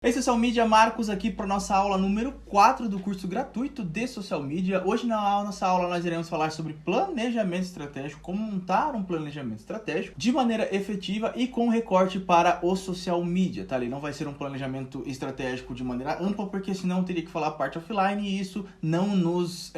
Ei, Social Media, Marcos aqui para nossa aula número 4 do curso gratuito de Social Media. Hoje na nossa aula nós iremos falar sobre planejamento estratégico, como montar um planejamento estratégico de maneira efetiva e com recorte para o social media, tá? Ele não vai ser um planejamento estratégico de maneira ampla, porque senão eu teria que falar a parte offline e isso não nos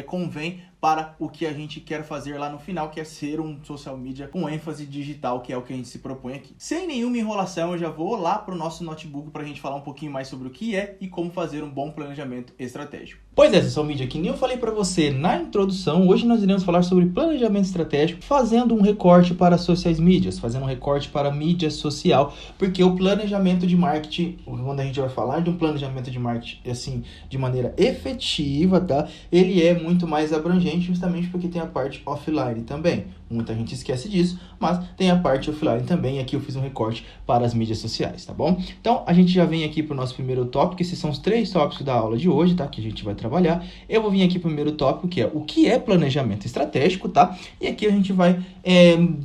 convém para o que a gente quer fazer lá no final, que é ser um social media com ênfase digital, que é o que a gente se propõe aqui. Sem nenhuma enrolação, eu já vou lá para o nosso notebook para a gente falar um pouquinho mais sobre o que é e como fazer um bom planejamento estratégico. Pois é, social media, que nem eu falei para você na introdução, hoje nós iremos falar sobre planejamento estratégico, fazendo um recorte para sociais mídias, fazendo um recorte para mídia social, porque o planejamento de marketing, quando a gente vai falar de um planejamento de marketing assim, de maneira efetiva, tá? Ele é muito mais abrangente, justamente porque tem a parte offline também. Muita gente esquece disso, mas tem a parte offline também. Aqui eu fiz um recorte para as mídias sociais, tá bom? Então, a gente já vem aqui para o nosso primeiro tópico. Esses são os 3 tópicos da aula de hoje, tá? Que a gente vai trabalhar. Eu vou vir aqui para o primeiro tópico, que é o que é planejamento estratégico, tá? E aqui a gente vai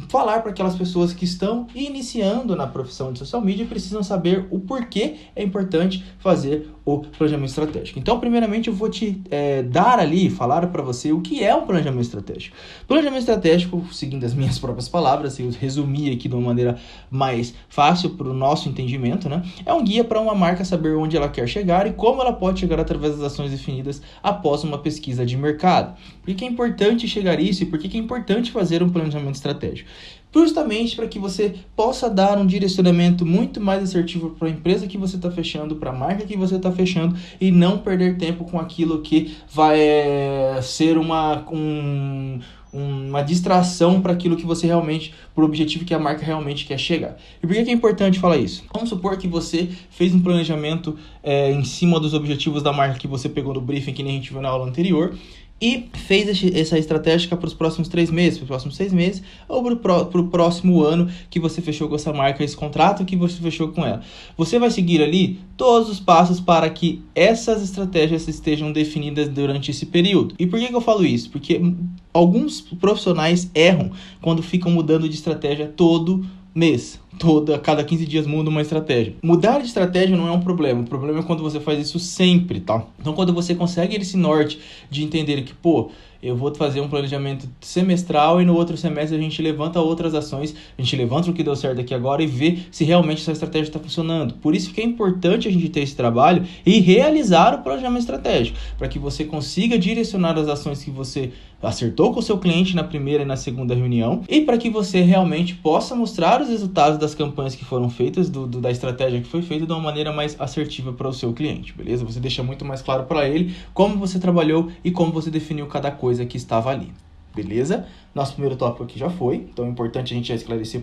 falar para aquelas pessoas que estão iniciando na profissão de social media e precisam saber o porquê é importante fazer o planejamento estratégico. Então, primeiramente, eu vou te falar para você o que é um planejamento estratégico. Planejamento estratégico, seguindo as minhas próprias palavras, eu resumi aqui de uma maneira mais fácil para o nosso entendimento, né? É um guia para uma marca saber onde ela quer chegar e como ela pode chegar através das ações definidas após uma pesquisa de mercado. Por que é importante chegar a isso e por que é importante fazer um planejamento estratégico? Justamente para que você possa dar um direcionamento muito mais assertivo para a empresa que você está fechando, para a marca que você está fechando e não perder tempo com aquilo que vai ser uma distração para aquilo que você realmente, para o objetivo que a marca realmente quer chegar. E por que é importante falar isso? Vamos supor que você fez um planejamento em cima dos objetivos da marca que você pegou no briefing, que nem a gente viu na aula anterior, e fez essa estratégia para os próximos 3 meses, para os próximos 6 meses, ou para o próximo ano que você fechou com essa marca, esse contrato que você fechou com ela. Você vai seguir ali todos os passos para que essas estratégias estejam definidas durante esse período. E por que eu falo isso? Porque alguns profissionais erram quando ficam mudando de estratégia todo mês. A cada 15 dias muda uma estratégia. Mudar de estratégia não é um problema. O problema é quando você faz isso sempre, tá? Então, quando você consegue esse norte de entender que, eu vou fazer um planejamento semestral e no outro semestre a gente levanta outras ações, a gente levanta o que deu certo aqui agora e vê se realmente essa estratégia está funcionando. Por isso que é importante a gente ter esse trabalho e realizar o planejamento estratégico, para que você consiga direcionar as ações que você acertou com o seu cliente na primeira e na segunda reunião e para que você realmente possa mostrar os resultados das campanhas que foram feitas, da estratégia que foi feita de uma maneira mais assertiva para o seu cliente, beleza? Você deixa muito mais claro para ele como você trabalhou e como você definiu cada coisa que estava ali, beleza? Nosso primeiro tópico aqui já foi, então é importante a gente já esclarecer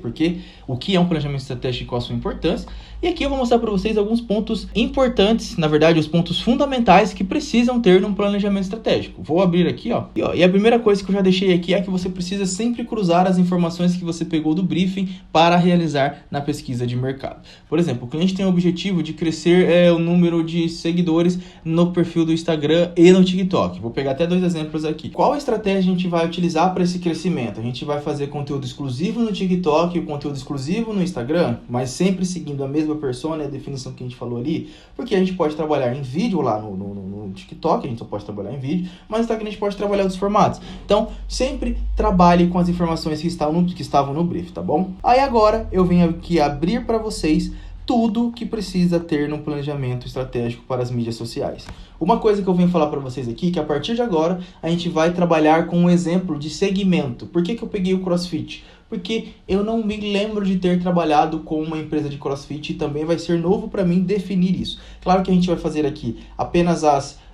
o que é um planejamento estratégico e qual a sua importância. E aqui eu vou mostrar para vocês alguns pontos importantes, na verdade, os pontos fundamentais que precisam ter num planejamento estratégico. Vou abrir aqui, E a primeira coisa que eu já deixei aqui é que você precisa sempre cruzar as informações que você pegou do briefing para realizar na pesquisa de mercado. Por exemplo, o cliente tem o objetivo de crescer o número de seguidores no perfil do Instagram e no TikTok. Vou pegar até 2 exemplos aqui. Qual estratégia a gente vai utilizar para esse crescimento? A gente vai fazer conteúdo exclusivo no TikTok e conteúdo exclusivo no Instagram, mas sempre seguindo a mesma persona e a definição que a gente falou ali, porque a gente pode trabalhar em vídeo lá no TikTok, a gente só pode trabalhar em vídeo, mas no Instagram a gente pode trabalhar outros formatos. Então, sempre trabalhe com as informações que estavam no brief, tá bom? Aí agora eu venho aqui abrir para vocês tudo que precisa ter no planejamento estratégico para as mídias sociais. Uma coisa que eu venho falar para vocês aqui, que a partir de agora a gente vai trabalhar com um exemplo de segmento. Por que eu peguei o CrossFit? Porque eu não me lembro de ter trabalhado com uma empresa de CrossFit e também vai ser novo para mim definir isso. Claro que a gente vai fazer aqui apenas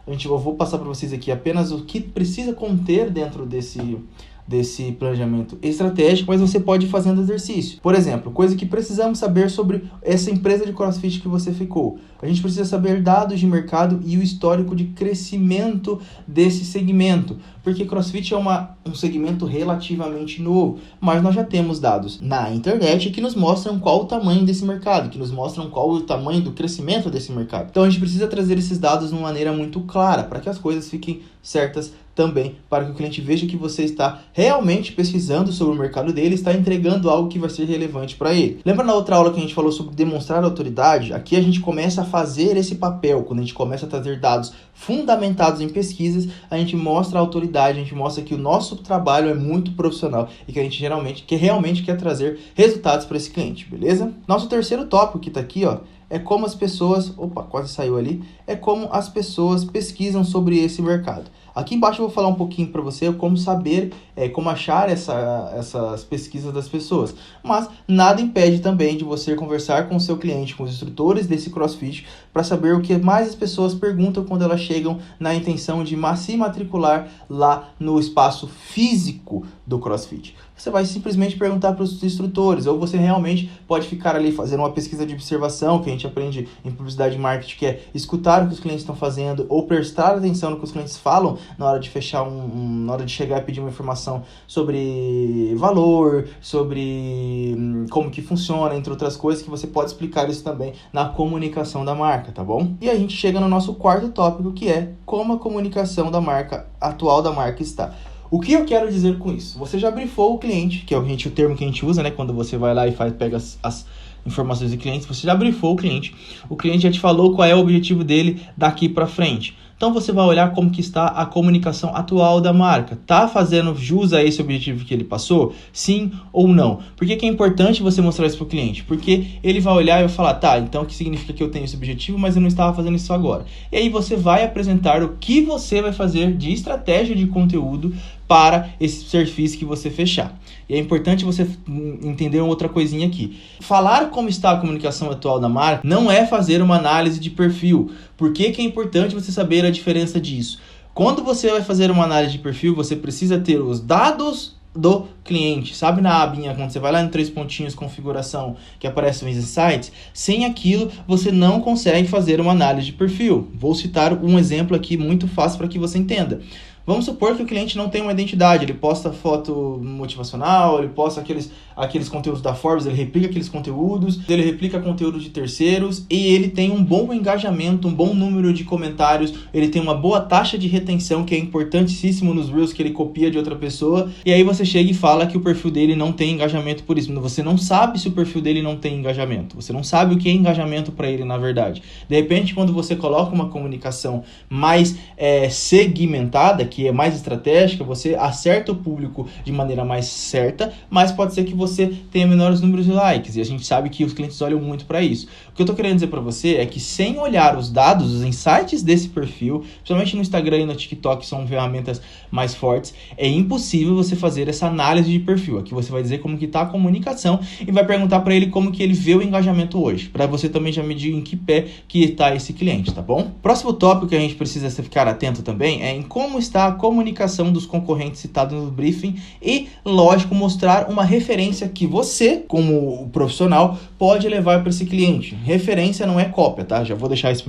eu vou passar para vocês aqui apenas o que precisa conter dentro desse planejamento estratégico, mas você pode ir fazendo exercício. Por exemplo, coisa que precisamos saber sobre essa empresa de CrossFit que você ficou. A gente precisa saber dados de mercado e o histórico de crescimento desse segmento, porque CrossFit é um segmento relativamente novo, mas nós já temos dados na internet que nos mostram qual o tamanho desse mercado, que nos mostram qual o tamanho do crescimento desse mercado. Então a gente precisa trazer esses dados de uma maneira muito clara, para que as coisas fiquem certas também, para que o cliente veja que você está realmente pesquisando sobre o mercado dele, está entregando algo que vai ser relevante para ele. Lembra na outra aula que a gente falou sobre demonstrar autoridade? Aqui a gente começa a fazer esse papel, quando a gente começa a trazer dados fundamentados em pesquisas, a gente mostra a autoridade, a gente mostra que o nosso trabalho é muito profissional e que a gente realmente quer trazer resultados para esse cliente, beleza? Nosso terceiro tópico que está aqui, ó, é como as pessoas, quase saiu ali, é como as pessoas pesquisam sobre esse mercado. Aqui embaixo eu vou falar um pouquinho para você como saber, como achar essas pesquisas das pessoas. Mas nada impede também de você conversar com o seu cliente, com os instrutores desse CrossFit, para saber o que mais as pessoas perguntam quando elas chegam na intenção de se matricular lá no espaço físico do CrossFit. Você vai simplesmente perguntar para os instrutores, ou você realmente pode ficar ali fazendo uma pesquisa de observação, que a gente aprende em publicidade e marketing, que é escutar o que os clientes estão fazendo, ou prestar atenção no que os clientes falam na hora de fechar na hora de chegar e pedir uma informação sobre valor, sobre como que funciona, entre outras coisas, que você pode explicar isso também na comunicação da marca, tá bom? E a gente chega no nosso quarto tópico, que é como a comunicação da marca, atual da marca está. O que eu quero dizer com isso? Você já briefou o cliente, que é o termo que a gente usa, né? Quando você vai lá e pega as informações do cliente, você já briefou o cliente já te falou qual é o objetivo dele daqui para frente. Então você vai olhar como que está a comunicação atual da marca. Tá fazendo jus a esse objetivo que ele passou? Sim ou não? Por que é importante você mostrar isso para o cliente? Porque ele vai olhar e vai falar, tá, então o que significa que eu tenho esse objetivo, mas eu não estava fazendo isso agora. E aí você vai apresentar o que você vai fazer de estratégia de conteúdo para esse serviço que você fechar. E é importante você entender outra coisinha aqui. Falar como está a comunicação atual da marca não é fazer uma análise de perfil. Por que é importante você saber a diferença disso? Quando você vai fazer uma análise de perfil, você precisa ter os dados do cliente. Sabe na abinha, quando você vai lá em 3 pontinhos, configuração, que aparece os insights? Sem aquilo, você não consegue fazer uma análise de perfil. Vou citar um exemplo aqui muito fácil para que você entenda. Vamos supor que o cliente não tem uma identidade, ele posta foto motivacional, ele posta aqueles conteúdos da Forbes, ele replica aqueles conteúdos, ele replica conteúdos de terceiros e ele tem um bom engajamento, um bom número de comentários, ele tem uma boa taxa de retenção, que é importantíssimo nos Reels, que ele copia de outra pessoa, e aí você chega e fala que o perfil dele não tem engajamento por isso. Você não sabe se o perfil dele não tem engajamento, você não sabe o que é engajamento para ele, na verdade. De repente, quando você coloca uma comunicação mais segmentada, que é mais estratégica, você acerta o público de maneira mais certa, mas pode ser que você tenha menores números de likes, e a gente sabe que os clientes olham muito para isso. O que eu tô querendo dizer para você é que sem olhar os dados, os insights desse perfil, principalmente no Instagram e no TikTok, que são ferramentas mais fortes, é impossível você fazer essa análise de perfil. Aqui você vai dizer como que tá a comunicação e vai perguntar para ele como que ele vê o engajamento hoje, para você também já medir em que pé que está esse cliente, tá bom? Próximo tópico que a gente precisa ficar atento também é em como está a comunicação dos concorrentes citados no briefing e, lógico, mostrar uma referência que você, como profissional, pode levar para esse cliente. Referência não é cópia, tá? Já vou deixar esse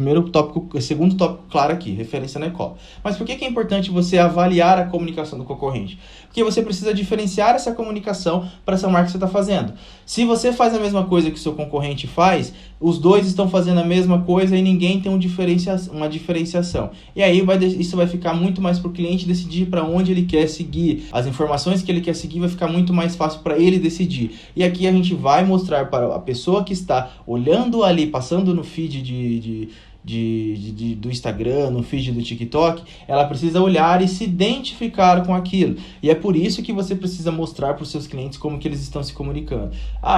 segundo tópico claro aqui. Referência não é cópia. Mas por que é importante você avaliar a comunicação do concorrente? Porque você precisa diferenciar essa comunicação para essa marca que você está fazendo. Se você faz a mesma coisa que o seu concorrente faz, os dois estão fazendo a mesma coisa e ninguém tem uma diferenciação. E aí isso vai ficar muito mais para o cliente decidir para onde ele quer seguir. As informações que ele quer seguir vai ficar muito mais fácil para ele decidir. E aqui a gente vai mostrar para a pessoa que está olhando ali, passando no feed do Instagram, no feed do TikTok, ela precisa olhar e se identificar com aquilo. E é por isso que você precisa mostrar para os seus clientes como que eles estão se comunicando.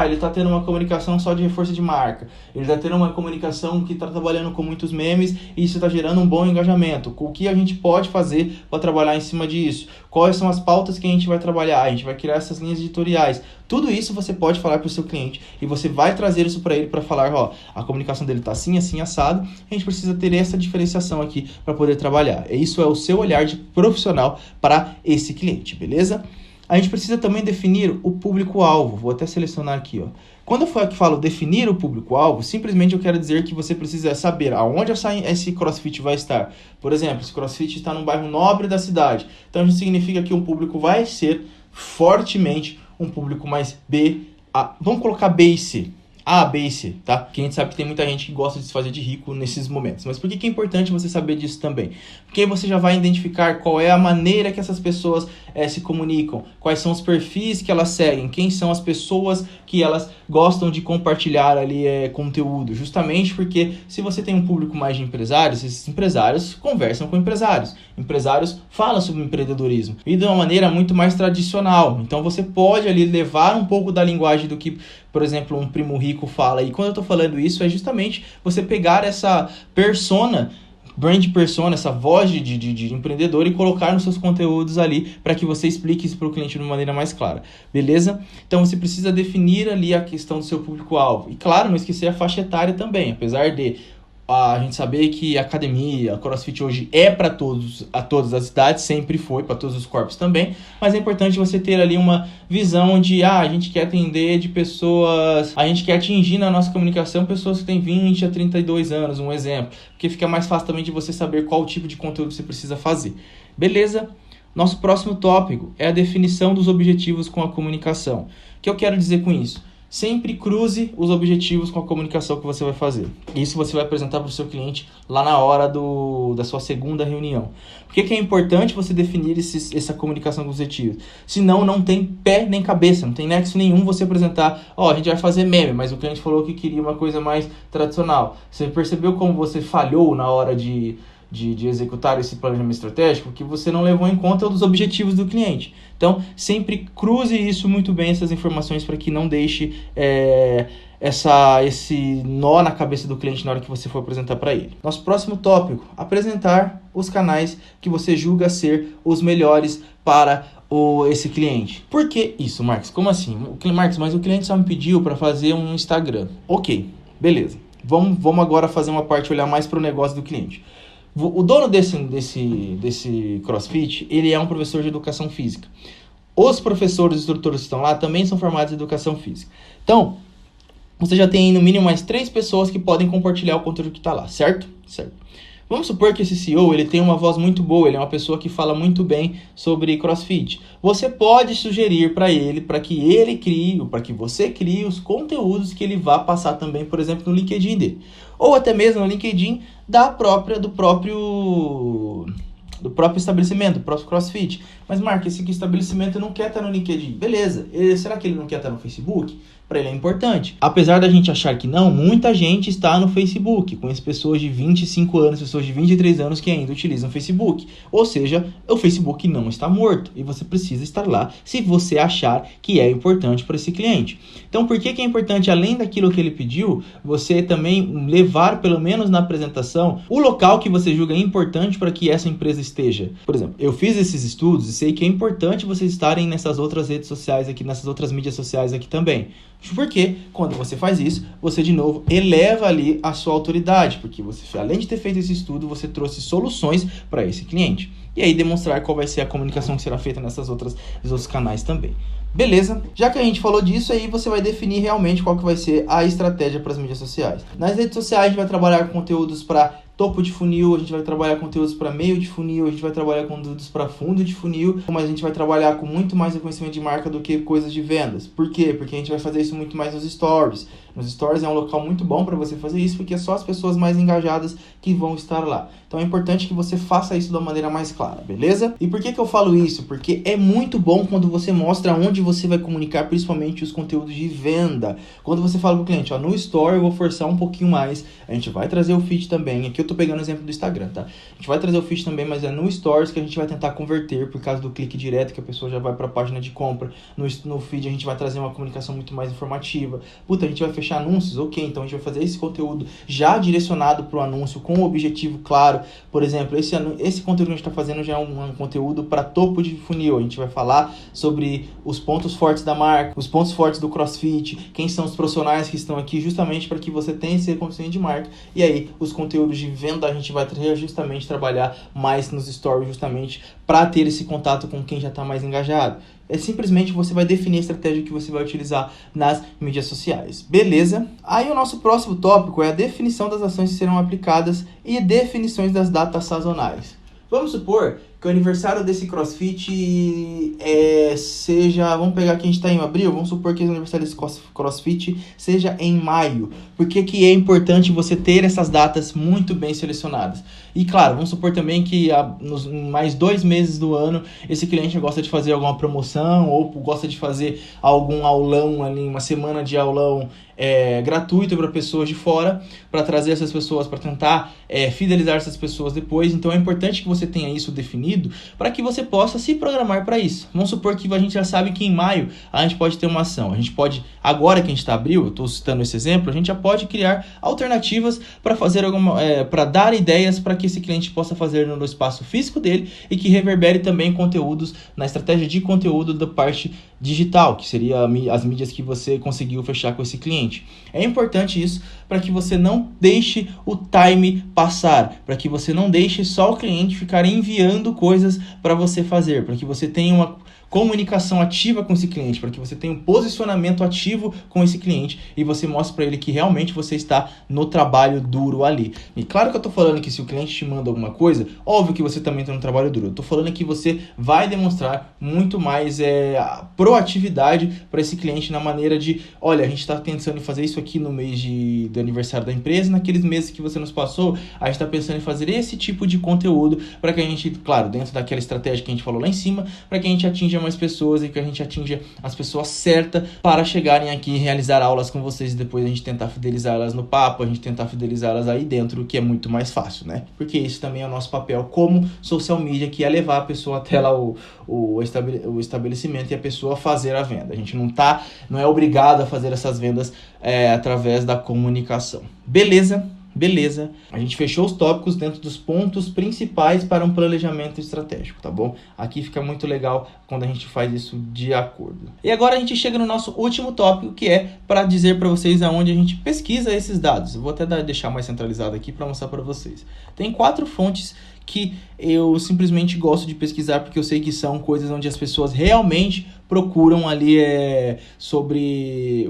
Ele está tendo uma comunicação só de reforço de marca. Ele está tendo uma comunicação que está trabalhando com muitos memes e isso está gerando um bom engajamento. O que a gente pode fazer para trabalhar em cima disso? Quais são as pautas que a gente vai trabalhar? A gente vai criar essas linhas editoriais. Tudo isso você pode falar para o seu cliente e você vai trazer isso para ele para falar, a comunicação dele está assim, assim, assado. A gente precisa ter essa diferenciação aqui para poder trabalhar. E isso é o seu olhar de profissional para esse cliente, beleza? A gente precisa também definir o público-alvo. Vou até selecionar aqui, Quando eu falo definir o público-alvo, simplesmente eu quero dizer que você precisa saber aonde esse CrossFit vai estar. Por exemplo, esse CrossFit está num bairro nobre da cidade. Então, isso significa que o público vai ser fortemente um público mais B. Vamos colocar B e C. A, B e C, tá? Porque a gente sabe que tem muita gente que gosta de se fazer de rico nesses momentos. Mas por que é importante você saber disso também? Porque aí você já vai identificar qual é a maneira que essas pessoas se comunicam, quais são os perfis que elas seguem, quem são as pessoas que elas gostam de compartilhar ali conteúdo. Justamente porque se você tem um público mais de empresários, esses empresários conversam com empresários. Empresários falam sobre empreendedorismo e de uma maneira muito mais tradicional. Então você pode ali levar um pouco da linguagem do que, por exemplo, um primo rico fala. E quando eu estou falando isso, é justamente você pegar essa persona, brand persona, essa voz de empreendedor e colocar nos seus conteúdos ali para que você explique isso para o cliente de uma maneira mais clara, beleza? Então você precisa definir ali a questão do seu público-alvo. E claro, não esquecer a faixa etária também, apesar de a gente saber que a academia, a CrossFit hoje é para todas as idades, sempre foi, para todos os corpos também, mas é importante você ter ali uma visão de, a gente quer atender de pessoas, a gente quer atingir na nossa comunicação pessoas que têm 20 a 32 anos, um exemplo, porque fica mais fácil também de você saber qual tipo de conteúdo você precisa fazer, beleza? Nosso próximo tópico é a definição dos objetivos com a comunicação. O que eu quero dizer com isso? Sempre cruze os objetivos com a comunicação que você vai fazer. Isso você vai apresentar para o seu cliente lá na hora da sua segunda reunião. Por que é importante você definir essa comunicação com os objetivos? Senão não tem pé nem cabeça, não tem nexo nenhum você apresentar, a gente vai fazer meme, mas o cliente falou que queria uma coisa mais tradicional. Você percebeu como você falhou na hora de executar esse planejamento estratégico? Que você não levou em conta os objetivos do cliente. Então, sempre cruze isso muito bem, essas informações, para que não deixe esse nó na cabeça do cliente na hora que você for apresentar para ele. Nosso próximo tópico, apresentar os canais que você julga ser os melhores para esse cliente. Por que isso, Marcos? Como assim? Marcos, mas o cliente só me pediu para fazer um Instagram. Ok, beleza. Vamos agora fazer uma parte, olhar mais para o negócio do cliente. O dono desse CrossFit, ele é um professor de educação física. Os professores e instrutores que estão lá também são formados em educação física. Então, você já tem no mínimo mais 3 pessoas que podem compartilhar o conteúdo que está lá, certo? Certo. Vamos supor que esse CEO ele tem uma voz muito boa, ele é uma pessoa que fala muito bem sobre CrossFit. Você pode sugerir para ele, para que você crie os conteúdos que ele vá passar também, por exemplo, no LinkedIn dele. Ou até mesmo no LinkedIn do próprio estabelecimento, do próprio CrossFit. Mas, Marco, esse estabelecimento não quer estar no LinkedIn. Beleza, será que ele não quer estar no Facebook? Para ele é importante. Apesar da gente achar que não, muita gente está no Facebook. Conheço pessoas de 25 anos, pessoas de 23 anos que ainda utilizam o Facebook. Ou seja, o Facebook não está morto. E você precisa estar lá se você achar que é importante para esse cliente. Então, por que é importante, além daquilo que ele pediu, você também levar, pelo menos na apresentação, o local que você julga importante para que essa empresa esteja? Por exemplo, eu fiz esses estudos e sei que é importante vocês estarem nessas outras redes sociais aqui, nessas outras mídias sociais aqui também. Porque quando você faz isso, você de novo eleva ali a sua autoridade, porque você, além de ter feito esse estudo, você trouxe soluções para esse cliente. E aí demonstrar qual vai ser a comunicação que será feita nesses outros canais também. Beleza? Já que a gente falou disso, aí você vai definir realmente qual que vai ser a estratégia para as mídias sociais. Nas redes sociais a gente vai trabalhar com conteúdos para topo de funil, a gente vai trabalhar conteúdos para meio de funil, a gente vai trabalhar conteúdos para fundo de funil, mas a gente vai trabalhar com muito mais reconhecimento de marca do que coisas de vendas. Por quê? Porque a gente vai fazer isso muito mais nos stories. Nos stories é um local muito bom para você fazer isso, porque é só as pessoas mais engajadas que vão estar lá. Então é importante que você faça isso de uma maneira mais clara, beleza? E por que eu falo isso? Porque é muito bom quando você mostra onde você vai comunicar, principalmente os conteúdos de venda. Quando você fala para o cliente, no story eu vou forçar um pouquinho mais, a gente vai trazer o feed também. Aqui eu tô pegando o exemplo do Instagram, tá? A gente vai trazer o feed também, mas é no stories que a gente vai tentar converter por causa do clique direto, que a pessoa já vai para a página de compra. No feed a gente vai trazer uma comunicação muito mais informativa. Puta, a gente vai fechar anúncios? Ok, então a gente vai fazer esse conteúdo já direcionado para o anúncio, com um objetivo claro. Por exemplo, esse conteúdo que a gente está fazendo já é um conteúdo para topo de funil. A gente vai falar sobre os pontos fortes da marca, os pontos fortes do CrossFit, quem são os profissionais que estão aqui, justamente para que você tenha esse reconhecimento de marca. E aí, os conteúdos de venda a gente vai justamente trabalhar mais nos stories, justamente para ter esse contato com quem já está mais engajado. É simplesmente você vai definir a estratégia que você vai utilizar nas mídias sociais. Beleza? Aí o nosso próximo tópico é a definição das ações que serão aplicadas e definições das datas sazonais. Vamos supor que o aniversário desse CrossFit seja... Vamos pegar que a gente está em abril, vamos supor que o aniversário desse CrossFit seja em maio. Por que que é importante você ter essas datas muito bem selecionadas? E claro, vamos supor também que nos mais 2 meses do ano, esse cliente gosta de fazer alguma promoção ou gosta de fazer algum aulão ali, uma semana de aulão gratuito para pessoas de fora, para trazer essas pessoas, para tentar fidelizar essas pessoas depois. Então é importante que você tenha isso definido para que você possa se programar para isso. Vamos supor que a gente já sabe que em maio a gente pode ter uma ação. A gente pode, agora que a gente está abril, eu estou citando esse exemplo, a gente já pode criar alternativas para fazer para dar ideias para que esse cliente possa fazer no espaço físico dele e que reverbere também conteúdos na estratégia de conteúdo da parte digital, que seria as mídias que você conseguiu fechar com esse cliente. É importante isso para que você não deixe o time passar, para que você não deixe só o cliente ficar enviando coisas para você fazer, para que você tenha uma comunicação ativa com esse cliente, para que você tenha um posicionamento ativo com esse cliente e você mostre para ele que realmente você está no trabalho duro ali. E claro que eu estou falando que se o cliente te manda alguma coisa, óbvio que você também está no trabalho duro. Eu estou falando que você vai demonstrar muito mais proatividade para esse cliente na maneira de, olha, a gente está pensando em fazer isso aqui no mês do aniversário da empresa, naqueles meses que você nos passou, a gente está pensando em fazer esse tipo de conteúdo para que a gente, claro, dentro daquela estratégia que a gente falou lá em cima, para que a gente atinja mais pessoas e que a gente atinja as pessoas certas para chegarem aqui e realizar aulas com vocês e depois a gente tentar fidelizá-las no papo, a gente tentar fidelizá-las aí dentro, que é muito mais fácil, né? Porque isso também é o nosso papel como social media, que é levar a pessoa até lá o estabelecimento e a pessoa fazer a venda. A gente não é obrigado a fazer essas vendas através da comunicação. Beleza, a gente fechou os tópicos dentro dos pontos principais para um planejamento estratégico, tá bom? Aqui fica muito legal quando a gente faz isso de acordo. E agora a gente chega no nosso último tópico, que é para dizer para vocês aonde a gente pesquisa esses dados. Eu vou até deixar mais centralizado aqui para mostrar para vocês. Tem 4 fontes que eu simplesmente gosto de pesquisar porque eu sei que são coisas onde as pessoas realmente procuram ali sobre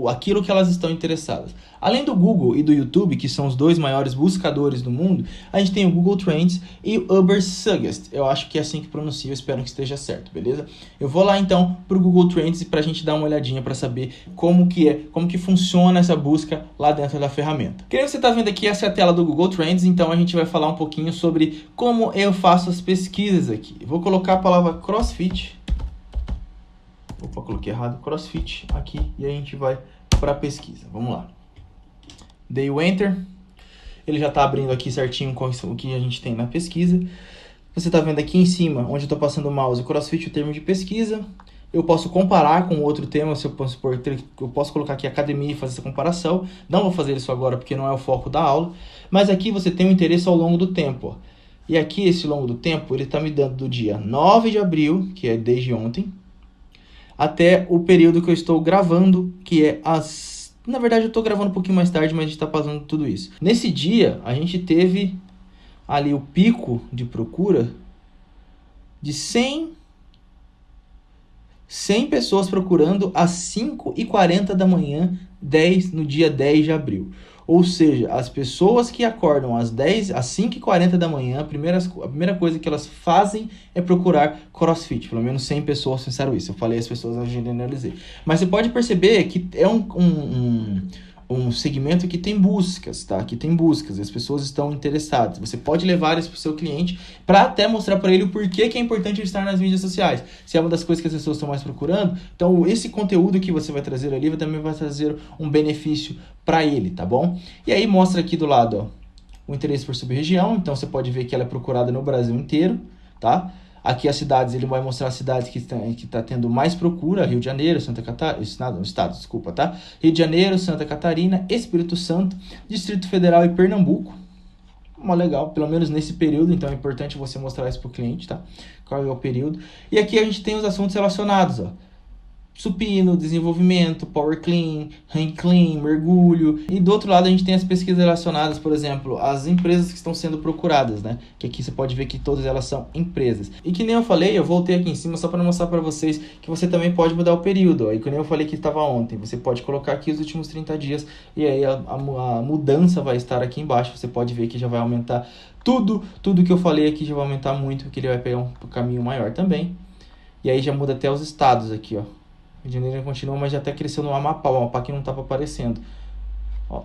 aquilo que elas estão interessadas. Além do Google e do YouTube, que são os 2 maiores buscadores do mundo, a gente tem o Google Trends e o Ubersuggest. Eu acho que é assim que pronuncia, eu espero que esteja certo, beleza? Eu vou lá então para o Google Trends para a gente dar uma olhadinha para saber como que funciona essa busca lá dentro da ferramenta. Que você está vendo aqui, essa é a tela do Google Trends, então a gente vai falar um pouquinho sobre como eu faço as pesquisas aqui. Eu vou colocar a palavra CrossFit. Opa, coloquei errado, CrossFit aqui e a gente vai para a pesquisa. Vamos lá. Dei o Enter, ele já está abrindo aqui certinho o que a gente tem na pesquisa. Você está vendo aqui em cima, onde eu estou passando o mouse, CrossFit, o termo de pesquisa. Eu posso comparar com outro tema, se eu posso colocar aqui academia e fazer essa comparação. Não vou fazer isso agora porque não é o foco da aula. Mas aqui você tem um interesse ao longo do tempo. Ó. E aqui, esse longo do tempo, ele está me dando do dia 9 de abril, que é desde ontem, até o período que eu estou gravando, que é Na verdade, eu estou gravando um pouquinho mais tarde, mas a gente está passando tudo isso. Nesse dia, a gente teve ali o pico de procura de 100 pessoas procurando às 5h40 da manhã, no dia 10 de abril. Ou seja, as pessoas que acordam às 5h40 da manhã, a primeira coisa que elas fazem é procurar CrossFit. Pelo menos 100 pessoas fizeram isso. Eu falei as pessoas, eu generalizei. Mas você pode perceber que é um segmento que tem buscas, tá? Que tem buscas, as pessoas estão interessadas. Você pode levar isso para o seu cliente para até mostrar para ele o porquê que é importante estar nas mídias sociais. Se é uma das coisas que as pessoas estão mais procurando, então esse conteúdo que você vai trazer ali também vai trazer um benefício para ele, tá bom? E aí mostra aqui do lado, ó, o interesse por sub-região, então você pode ver que ela é procurada no Brasil inteiro, tá? Aqui as cidades, ele vai mostrar as cidades que tá tendo mais procura, Rio de Janeiro, Santa Catarina, estado, desculpa, tá? Rio de Janeiro, Santa Catarina, Espírito Santo, Distrito Federal e Pernambuco. Legal, pelo menos nesse período, então é importante você mostrar isso para o cliente, tá? Qual é o período. E aqui a gente tem os assuntos relacionados, ó. supino, desenvolvimento, power clean, hang clean, mergulho. E do outro lado a gente tem as pesquisas relacionadas, por exemplo, às empresas que estão sendo procuradas, né? Que aqui você pode ver que todas elas são empresas. E que nem eu falei, eu voltei aqui em cima só para mostrar para vocês que você também pode mudar o período. Ó. E que nem eu falei que estava ontem, você pode colocar aqui os últimos 30 dias e aí a mudança vai estar aqui embaixo. Você pode ver que já vai aumentar tudo que eu falei aqui já vai aumentar muito, porque ele vai pegar um caminho maior também. E aí já muda até os estados aqui, ó. Rio de Janeiro continua, mas já até cresceu no Amapá. O Amapá que não estava aparecendo. Ó,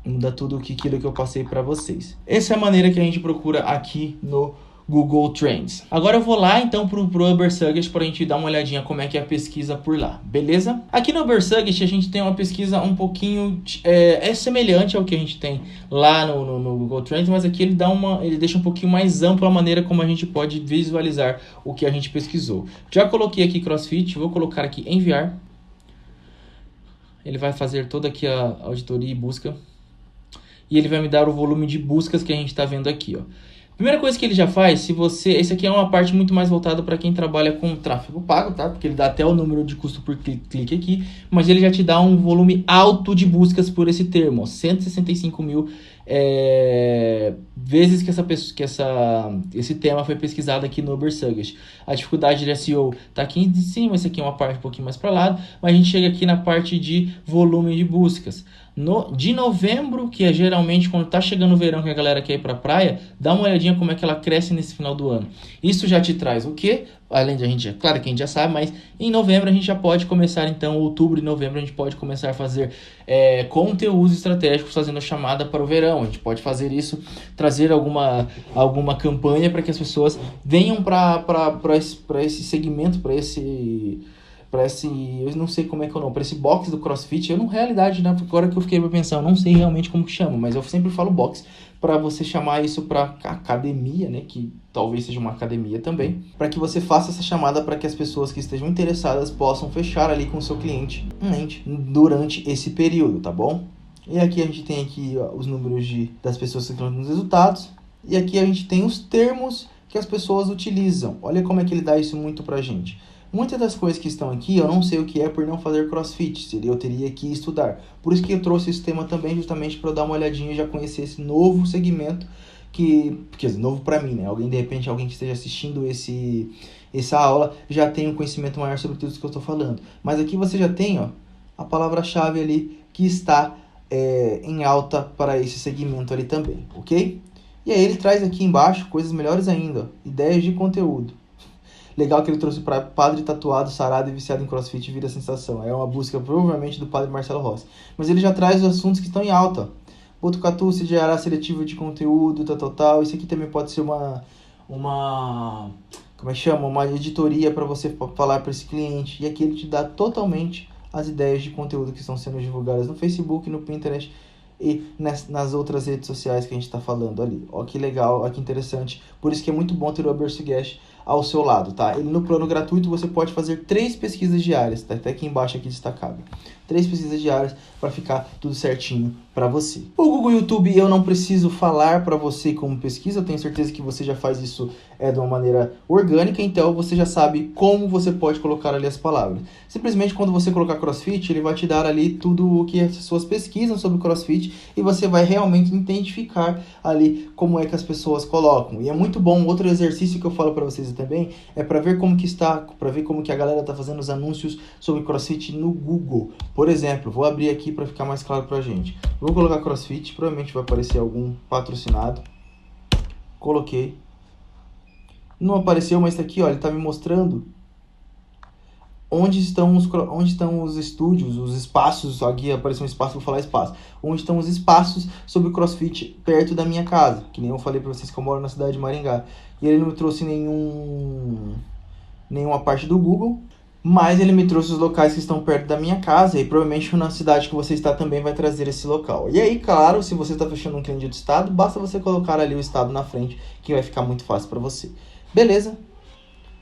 muda tudo aquilo que eu passei para vocês. Essa é a maneira que a gente procura aqui no Google Trends. Agora eu vou lá então pro Ubersuggest para a gente dar uma olhadinha como é que é a pesquisa por lá, beleza? Aqui no Ubersuggest a gente tem uma pesquisa um pouquinho semelhante ao que a gente tem lá no Google Trends, mas aqui ele deixa um pouquinho mais ampla a maneira como a gente pode visualizar o que a gente pesquisou. Já coloquei aqui CrossFit, vou colocar aqui enviar. Ele vai fazer toda aqui a auditoria e busca. E ele vai me dar o volume de buscas que a gente está vendo aqui, ó. Primeira coisa que ele já faz, esse aqui é uma parte muito mais voltada para quem trabalha com tráfego pago, tá? Porque ele dá até o número de custo por clique aqui, mas ele já te dá um volume alto de buscas por esse termo, ó, 165 mil vezes que esse tema foi pesquisado aqui no Ubersuggest. A dificuldade de SEO tá aqui em cima, esse aqui é uma parte um pouquinho mais para lá, mas a gente chega aqui na parte de volume de buscas. De novembro, que é geralmente quando tá chegando o verão que a galera quer ir pra praia, dá uma olhadinha como é que ela cresce nesse final do ano. Isso já te traz o quê? Além de claro que a gente já sabe, mas em novembro a gente já pode começar, então, outubro e novembro a gente pode começar a fazer conteúdos estratégicos fazendo chamada para o verão. A gente pode fazer isso, trazer alguma campanha para que as pessoas venham para esse segmento, para esse, eu não sei como é que é o nome, para esse box do CrossFit. Eu, na realidade, né, agora que eu fiquei pra pensar, eu não sei realmente como que chama, mas eu sempre falo box, para você chamar isso para academia, né, que talvez seja uma academia também, para que você faça essa chamada para que as pessoas que estejam interessadas possam fechar ali com o seu cliente durante esse período, tá bom? E aqui a gente tem aqui, ó, os números das pessoas que estão nos resultados, e aqui a gente tem os termos que as pessoas utilizam. Olha como é que ele dá isso muito pra gente. Muitas das coisas que estão aqui eu não sei o que é por não fazer CrossFit, eu teria que estudar. Por isso que eu trouxe esse tema também, justamente para eu dar uma olhadinha e já conhecer esse novo segmento, porque novo para mim, né? Alguém que esteja assistindo essa aula já tem um conhecimento maior sobre tudo isso que eu estou falando. Mas aqui você já tem, ó, a palavra-chave ali que está em alta para esse segmento ali também, ok? E aí ele traz aqui embaixo coisas melhores ainda, ó, ideias de conteúdo. Legal que ele trouxe para padre tatuado, sarado e viciado em CrossFit vira sensação. É uma busca provavelmente do padre Marcelo Rossi. Mas ele já traz os assuntos que estão em alta. Botucatu se gerará seletivo de conteúdo, tal. Isso aqui também pode ser uma como é que chama? Uma editoria para você falar para esse cliente. E aqui ele te dá totalmente as ideias de conteúdo que estão sendo divulgadas no Facebook, no Pinterest e nas outras redes sociais que a gente está falando ali. Ó que legal, ó que interessante. Por isso que é muito bom ter o Ubersuggest ao seu lado, tá? Ele no plano gratuito você pode fazer 3 pesquisas diárias, tá até aqui embaixo aqui destacado. 3 pesquisas diárias para ficar tudo certinho para você. O Google YouTube eu não preciso falar para você como pesquisa, eu tenho certeza que você já faz isso de uma maneira orgânica, então você já sabe como você pode colocar ali as palavras. Simplesmente quando você colocar CrossFit, ele vai te dar ali tudo o que as pessoas pesquisam sobre CrossFit e você vai realmente identificar ali como é que as pessoas colocam. E é muito bom, outro exercício que eu falo para vocês também é para ver como que está, para ver como que a galera tá fazendo os anúncios sobre CrossFit no Google. Por exemplo, vou abrir aqui para ficar mais claro pra gente. Vou colocar CrossFit, provavelmente vai aparecer algum patrocinado. Coloquei. Não apareceu, mas tá aqui, ó, ele tá me mostrando onde estão os estúdios, os espaços. Aqui apareceu um espaço, vou falar espaço. Onde estão os espaços sobre CrossFit perto da minha casa. Que nem eu falei pra vocês que eu moro na cidade de Maringá. E ele não me trouxe nenhuma parte do Google. Mas ele me trouxe os locais que estão perto da minha casa. E provavelmente na cidade que você está também vai trazer esse local. E aí, claro, se você está fechando um cliente de estado, basta você colocar ali o estado na frente, que vai ficar muito fácil para você. Beleza?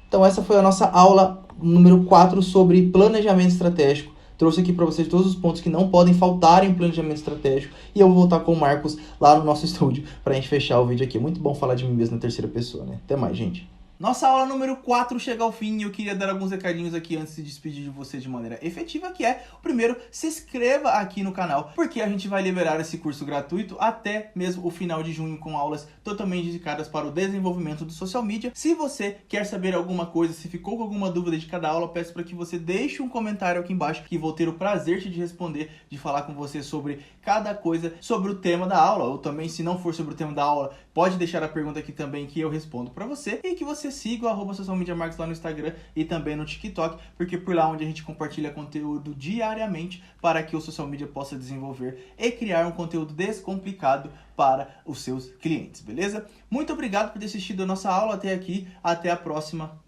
Então essa foi a nossa aula número 4 sobre planejamento estratégico. Trouxe aqui para vocês todos os pontos que não podem faltar em planejamento estratégico. E eu vou voltar com o Marcos lá no nosso estúdio para a gente fechar o vídeo aqui. Muito bom falar de mim mesmo na terceira pessoa, né? Até mais, gente. Nossa aula número 4 chega ao fim e eu queria dar alguns recadinhos aqui antes de despedir de você de maneira efetiva, que é, o primeiro, se inscreva aqui no canal, porque a gente vai liberar esse curso gratuito até mesmo o final de junho, com aulas totalmente dedicadas para o desenvolvimento do social media. Se você quer saber alguma coisa, se ficou com alguma dúvida de cada aula, peço para que você deixe um comentário aqui embaixo, que vou ter o prazer de responder, de falar com você sobre cada coisa, sobre o tema da aula, ou também, se não for sobre o tema da aula, pode deixar a pergunta aqui também que eu respondo para você, e que você siga o @socialmediamarks lá no Instagram e também no TikTok, porque por lá onde a gente compartilha conteúdo diariamente para que o social media possa desenvolver e criar um conteúdo descomplicado para os seus clientes, beleza? Muito obrigado por ter assistido a nossa aula até aqui, até a próxima.